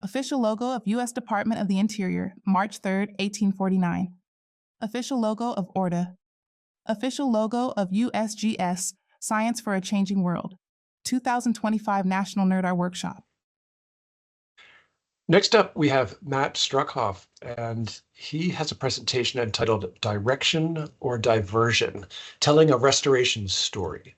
Official logo of U.S. Department of the Interior, March 3, 1849. Official logo of ORDA. Official logo of USGS, Science for a Changing World. 2025 National NRDAR Workshop. Next up, we have Matt Struckhoff, and he has a presentation entitled Direction or Diversion, Telling a Restoration Story.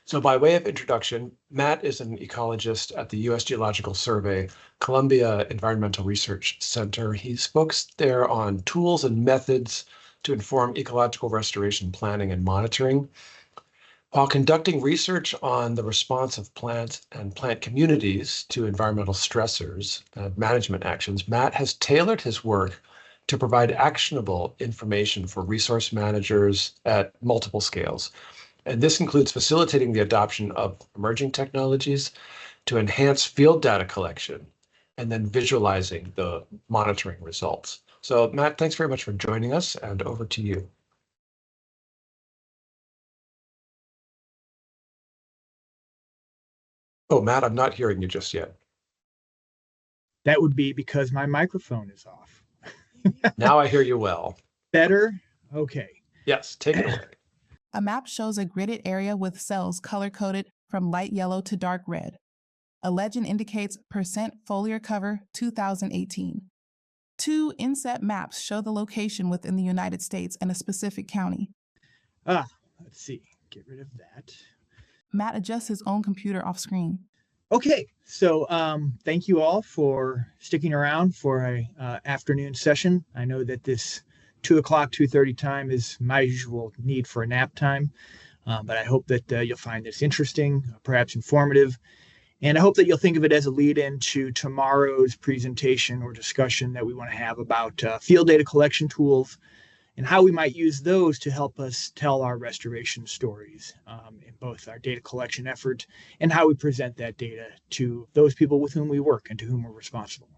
So by way of introduction, Matt is an ecologist at the U.S. Geological Survey, Columbia Environmental Research Center. He's focused there on tools and methods to inform ecological restoration planning and monitoring. While conducting research on the response of plants and plant communities to environmental stressors and management actions, Matt has tailored his work to provide actionable information for resource managers at multiple scales. And this includes facilitating the adoption of emerging technologies to enhance field data collection and then visualizing the monitoring results. So Matt, thanks very much for joining us, and over to you. Oh, Matt, I'm not hearing you just yet. That would be because my microphone is off. Now I hear you well. Better? Okay. Yes, take it away. A map shows a gridded area with cells color-coded from light yellow to dark red. A legend indicates percent foliar cover 2018. Two inset maps show the location within the United States and a specific county. Let's see. Get rid of that. Matt adjusts his own computer off screen. Okay, so thank you all for sticking around for a afternoon session. I know that this 2 o'clock, 2:30 time is my usual need for a nap time, but I hope that you'll find this interesting, perhaps informative, and I hope that you'll think of it as a lead-in to tomorrow's presentation or discussion that we want to have about field data collection tools and how we might use those to help us tell our restoration stories in both our data collection effort and how we present that data to those people with whom we work and to whom we're responsible.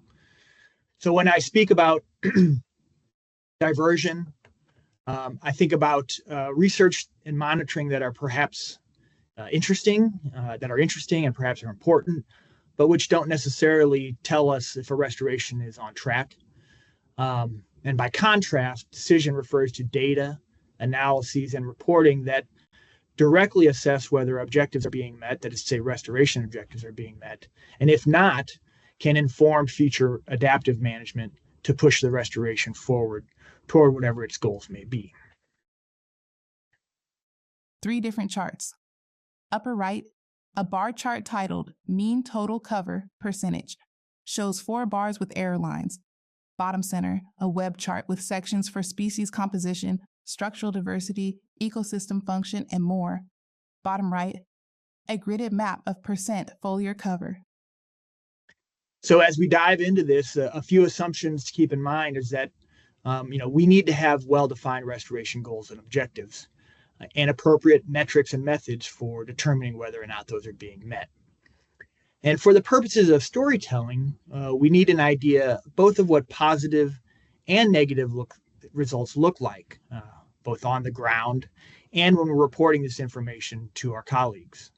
So when I speak about diversion, I think about research and monitoring that are perhaps interesting and perhaps are important, but which don't necessarily tell us if a restoration is on track. And by contrast, decision refers to data, analyses, and reporting that directly assess whether objectives are being met, that is to say restoration objectives are being met, and if not, can inform future adaptive management to push the restoration forward toward whatever its goals may be. 3 different charts. Upper right, a bar chart titled Mean Total Cover Percentage shows 4 bars with error lines. Bottom center, a web chart with sections for species composition, structural diversity, ecosystem function, and more. Bottom right, a gridded map of percent foliar cover. So as we dive into this, a few assumptions to keep in mind is that we need to have well-defined restoration goals and objectives and appropriate metrics and methods for determining whether or not those are being met. And for the purposes of storytelling, we need an idea both of what positive and negative results look like, both on the ground and when we're reporting this information to our colleagues.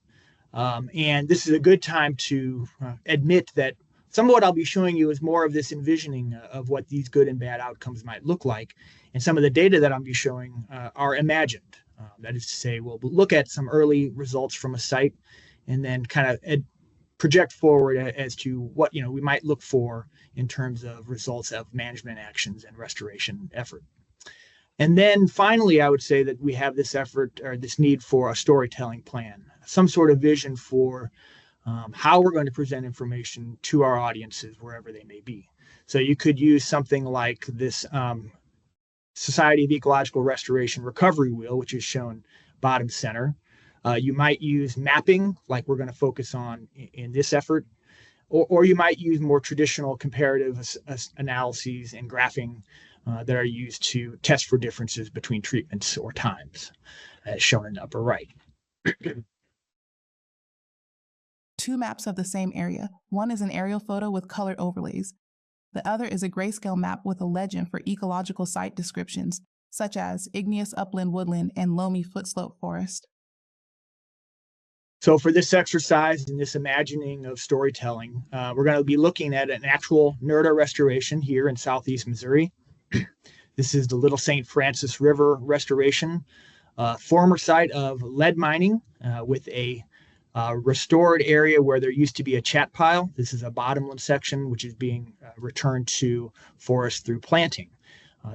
And this is a good time to admit that some of what I'll be showing you is more of this envisioning of what these good and bad outcomes might look like. And some of the data that I'll be showing are imagined. That is to say, we'll look at some early results from a site and then kind of project forward as to what we might look for in terms of results of management actions and restoration effort. And then finally, I would say that we have this effort or this need for a storytelling plan, some sort of vision for how we're going to present information to our audiences wherever they may be. So you could use something like this Society of Ecological Restoration recovery wheel, which is shown bottom center. You might use mapping, like we're going to focus on in this effort, or you might use more traditional comparative analyses and graphing that are used to test for differences between treatments or times, as shown in the upper right. 2 maps of the same area. One is an aerial photo with colored overlays. The other is a grayscale map with a legend for ecological site descriptions, such as igneous upland woodland and loamy footslope forest. So for this exercise and this imagining of storytelling, we're going to be looking at an actual NRDAR restoration here in southeast Missouri. This is the Little St. Francis River restoration, former site of lead mining with a restored area where there used to be a chat pile. This is a bottomland section which is being returned to forest through planting.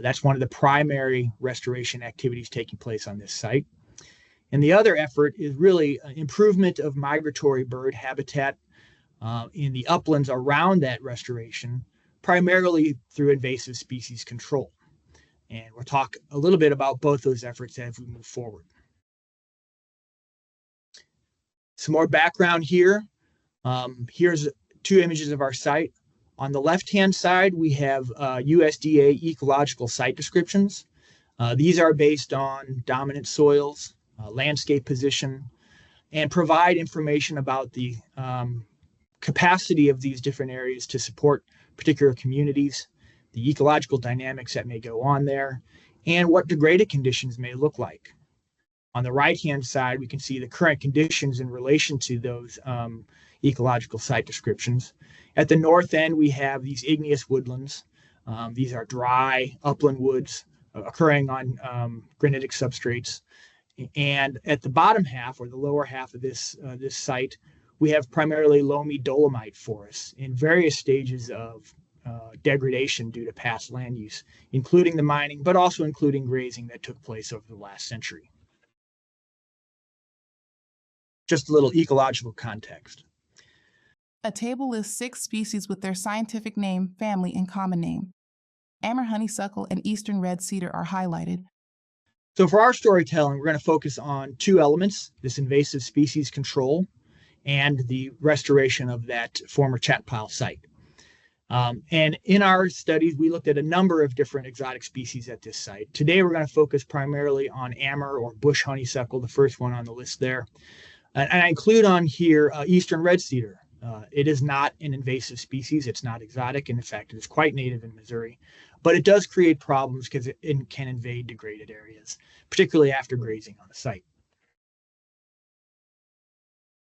That's one of the primary restoration activities taking place on this site. And the other effort is really an improvement of migratory bird habitat in the uplands around that restoration, primarily through invasive species control. And we'll talk a little bit about both those efforts as we move forward. Some more background here. Here's 2 images of our site. On the left-hand side, we have USDA ecological site descriptions. These are based on dominant soils, landscape position, and provide information about the capacity of these different areas to support particular communities, the ecological dynamics that may go on there, and what degraded conditions may look like. On the right-hand side, we can see the current conditions in relation to those ecological site descriptions. At the north end, we have these igneous woodlands. These are dry upland woods occurring on granitic substrates. And at the bottom half, or the lower half of this site, we have primarily loamy dolomite forests in various stages of degradation due to past land use, including the mining, but also including grazing that took place over the last century. Just a little ecological context. A table lists 6 species with their scientific name, family, and common name. Amur honeysuckle and eastern red cedar are highlighted. So for our storytelling, we're going to focus on 2 elements, this invasive species control and the restoration of that former chat pile site. And in our studies, we looked at a number of different exotic species at this site. Today, we're going to focus primarily on Amur or bush honeysuckle, the first one on the list there. And I include on here eastern red cedar. It is not an invasive species. It's not exotic. And in fact, it is quite native in Missouri. But it does create problems because it can invade degraded areas, particularly after grazing on the site.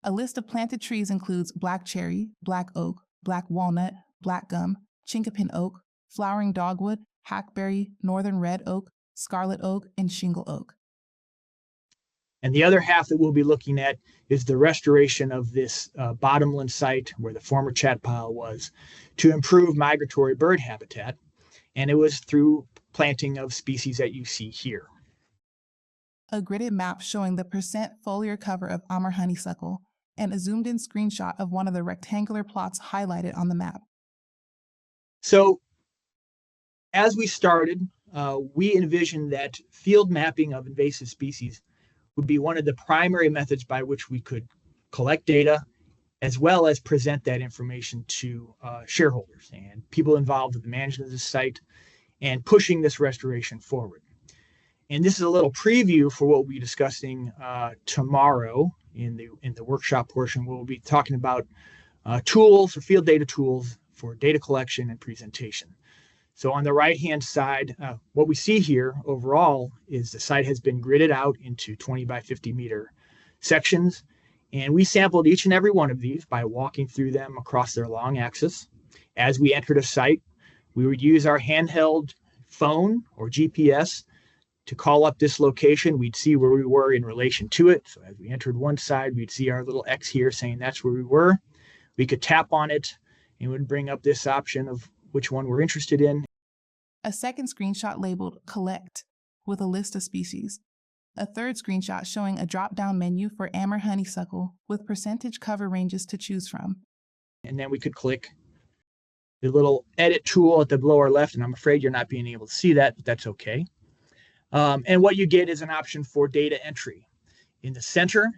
A list of planted trees includes black cherry, black oak, black walnut, black gum, chinkapin oak, flowering dogwood, hackberry, northern red oak, scarlet oak, and shingle oak. And the other half that we'll be looking at is the restoration of this bottomland site where the former chat pile was to improve migratory bird habitat. And it was through planting of species that you see here. A gridded map showing the percent foliar cover of Amur honeysuckle and a zoomed-in screenshot of one of the rectangular plots highlighted on the map. So as we started, we envisioned that field mapping of invasive species would be one of the primary methods by which we could collect data as well as present that information to shareholders and people involved with the management of the site and pushing this restoration forward. And this is a little preview for what we'll be discussing tomorrow in the workshop portion. We'll be talking about tools or field data tools for data collection and presentation. So on the right-hand side, what we see here overall is the site has been gridded out into 20 by 50 meter sections. And we sampled each and every one of these by walking through them across their long axis. As we entered a site, we would use our handheld phone or GPS to call up this location. We'd see where we were in relation to it. So as we entered one side, we'd see our little X here saying that's where we were. We could tap on it and it would bring up this option of which one we're interested in. A second screenshot labeled Collect with a list of species. A third screenshot showing a drop-down menu for Amur honeysuckle with percentage cover ranges to choose from. And then we could click the little edit tool at the lower left, and I'm afraid you're not being able to see that, but that's okay. And what you get is an option for data entry. In the center,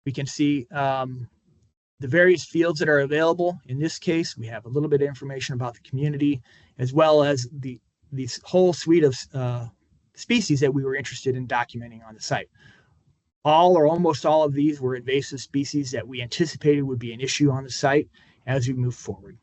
we can see the various fields that are available. In this case, we have a little bit of information about the community, as well as this whole suite of species that we were interested in documenting on the site. All or almost all of these were invasive species that we anticipated would be an issue on the site as we move forward.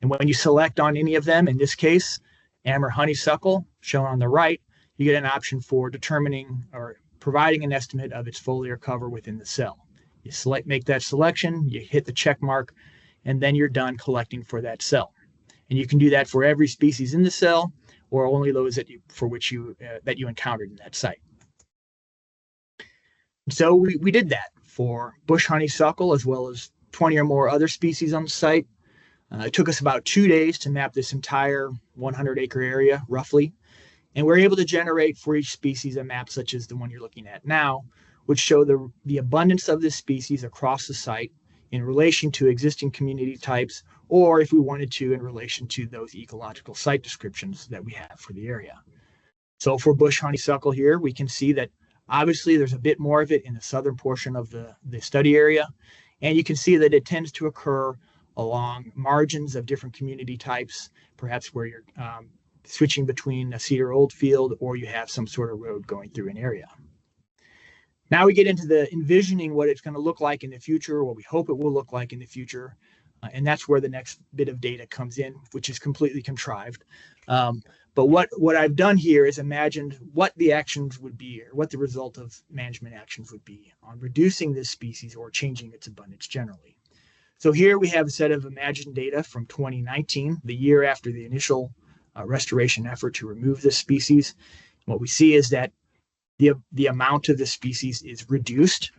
And when you select on any of them, in this case, Amur honeysuckle, shown on the right, you get an option for determining or providing an estimate of its foliar cover within the cell. You make that selection, you hit the check mark, and then you're done collecting for that cell. And you can do that for every species in the cell, or only those that you encountered in that site. So we did that for bush honeysuckle as well as 20 or more other species on the site. It took us about 2 days to map this entire 100-acre area, roughly. And we're able to generate for each species a map such as the one you're looking at now, which show the abundance of this species across the site in relation to existing community types, or if we wanted to, in relation to those ecological site descriptions that we have for the area. So for bush honeysuckle here, we can see that obviously there's a bit more of it in the southern portion of the study area. And you can see that it tends to occur along margins of different community types, perhaps where you're switching between a cedar old field or you have some sort of road going through an area. Now we get into the envisioning what it's going to look like in the future, what we hope it will look like in the future. And that's where the next bit of data comes in, which is completely contrived. But what I've done here is imagined what the actions would be, or what the result of management actions would be on reducing this species or changing its abundance generally. So here we have a set of imagined data from 2019, the year after the initial restoration effort to remove this species. What we see is that the amount of the species is reduced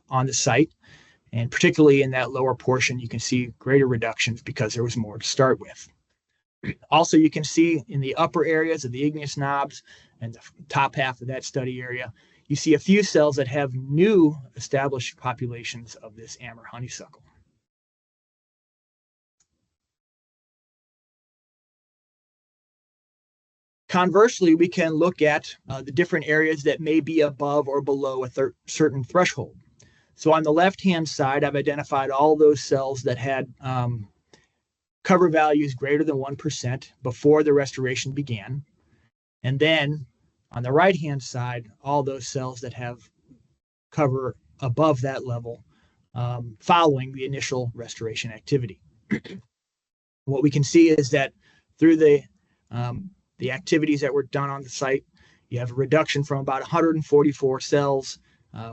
on the site. And particularly in that lower portion, you can see greater reductions because there was more to start with. Also, you can see in the upper areas of the igneous knobs and the top half of that study area, you see a few cells that have new established populations of this amber honeysuckle. Conversely, we can look at the different areas that may be above or below a certain threshold. So on the left-hand side, I've identified all those cells that had cover values greater than 1% before the restoration began. And then on the right-hand side, all those cells that have cover above that level following the initial restoration activity. What we can see is that through the activities that were done on the site, you have a reduction from about 144 cells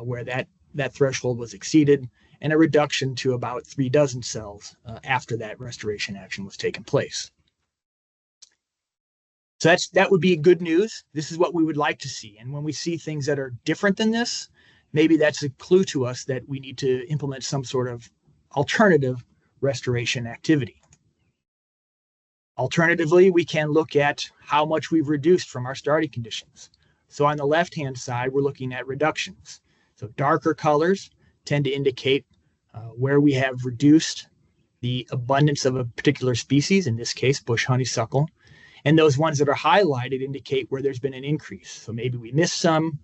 where that threshold was exceeded, and a reduction to about 36 cells after that restoration action was taken place. So that would be good news. This is what we would like to see. And when we see things that are different than this, maybe that's a clue to us that we need to implement some sort of alternative restoration activity. Alternatively, we can look at how much we've reduced from our starting conditions. So on the left-hand side, we're looking at reductions. So darker colors tend to indicate where we have reduced the abundance of a particular species, in this case, bush honeysuckle. And those ones that are highlighted indicate where there's been an increase. So maybe we missed some,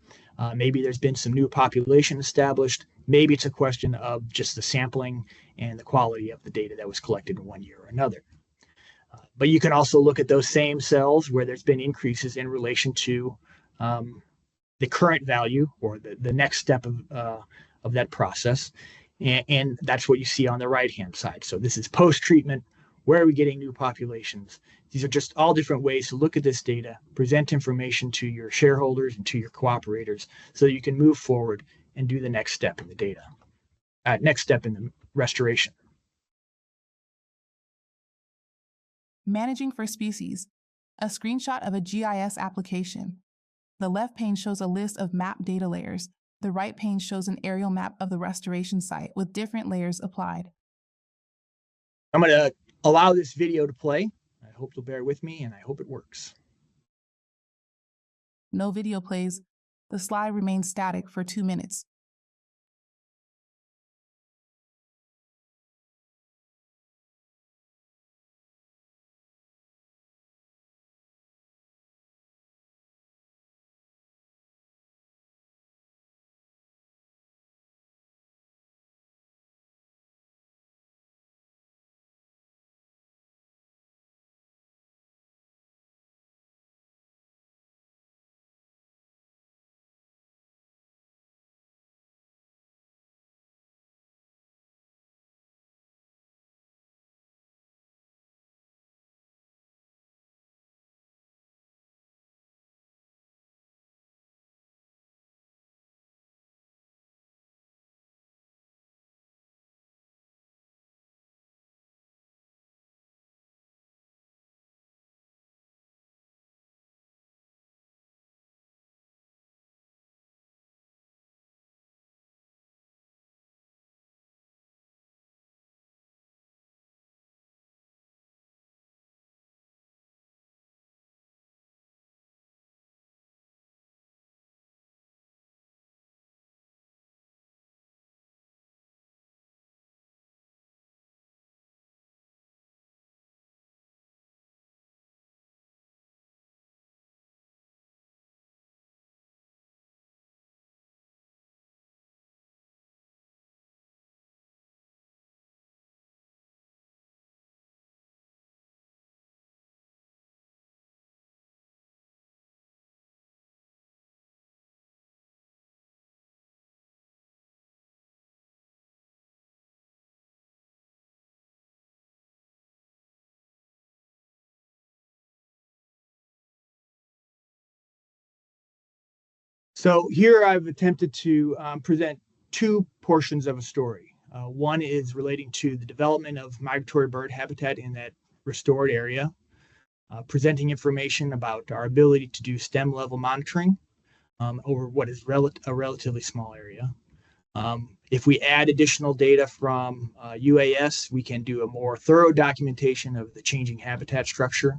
maybe there's been some new population established. Maybe it's a question of just the sampling and the quality of the data that was collected in one year or another. But you can also look at those same cells where there's been increases in relation to the current value or the next step of that process. And that's what you see on the right-hand side. So this is post-treatment. Where are we getting new populations? These are just all different ways to look at this data, present information to your shareholders and to your cooperators so that you can move forward and do the next step in the data, next step in the restoration. Managing for species, a screenshot of a GIS application. The left pane shows a list of map data layers. The right pane shows an aerial map of the restoration site with different layers applied. I'm going to allow this video to play. I hope you'll bear with me, and I hope it works. No video plays. The slide remains static for 2 minutes. So here I've attempted to present two portions of a story. One is relating to the development of migratory bird habitat in that restored area, presenting information about our ability to do stem level monitoring over what is a relatively small area. If we add additional data from UAS, we can do a more thorough documentation of the changing habitat structure.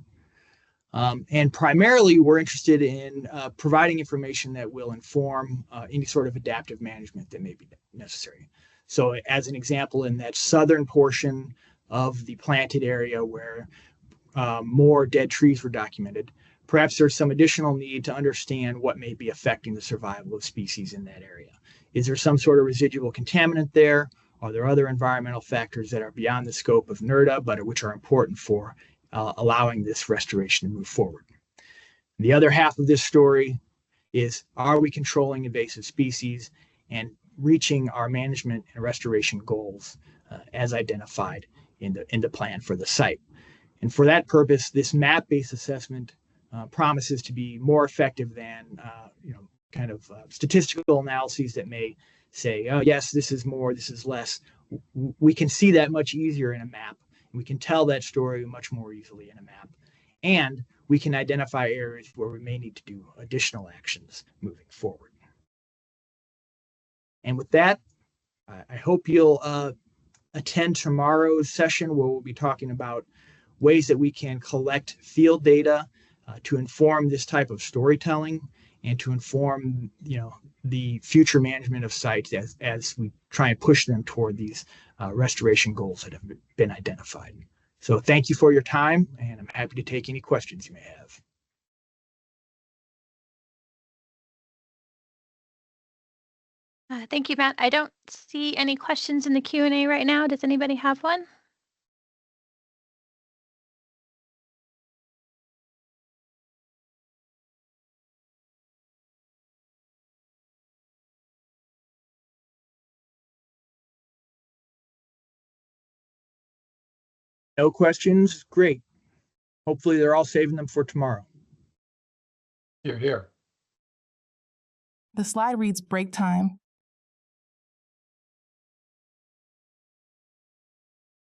And primarily, we're interested in providing information that will inform any sort of adaptive management that may be necessary. So as an example, in that southern portion of the planted area where more dead trees were documented, perhaps there's some additional need to understand what may be affecting the survival of species in that area. Is there some sort of residual contaminant there? Are there other environmental factors that are beyond the scope of NRDA, but which are important for allowing this restoration to move forward? The other half of this story is, are we controlling invasive species and reaching our management and restoration goals as identified in the plan for the site? And for that purpose, this map-based assessment promises to be more effective than statistical analyses that may say, oh, yes, this is more, this is less. We can see that much easier in a map. We can tell that story much more easily in a map. And we can identify areas where we may need to do additional actions moving forward. And with that, I hope you'll attend tomorrow's session where we'll be talking about ways that we can collect field data to inform this type of storytelling and to inform, the future management of sites as we try and push them toward these restoration goals that have been identified. So thank you for your time, and I'm happy to take any questions you may have. Thank you, Matt. I don't see any questions in the Q&A right now. Does anybody have one? No questions? Great. Hopefully they're all saving them for tomorrow. Here. The slide reads break time.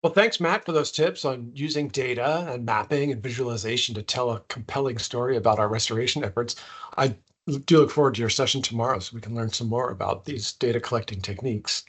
Well, thanks, Matt, for those tips on using data and mapping and visualization to tell a compelling story about our restoration efforts. I do look forward to your session tomorrow so we can learn some more about these data collecting techniques.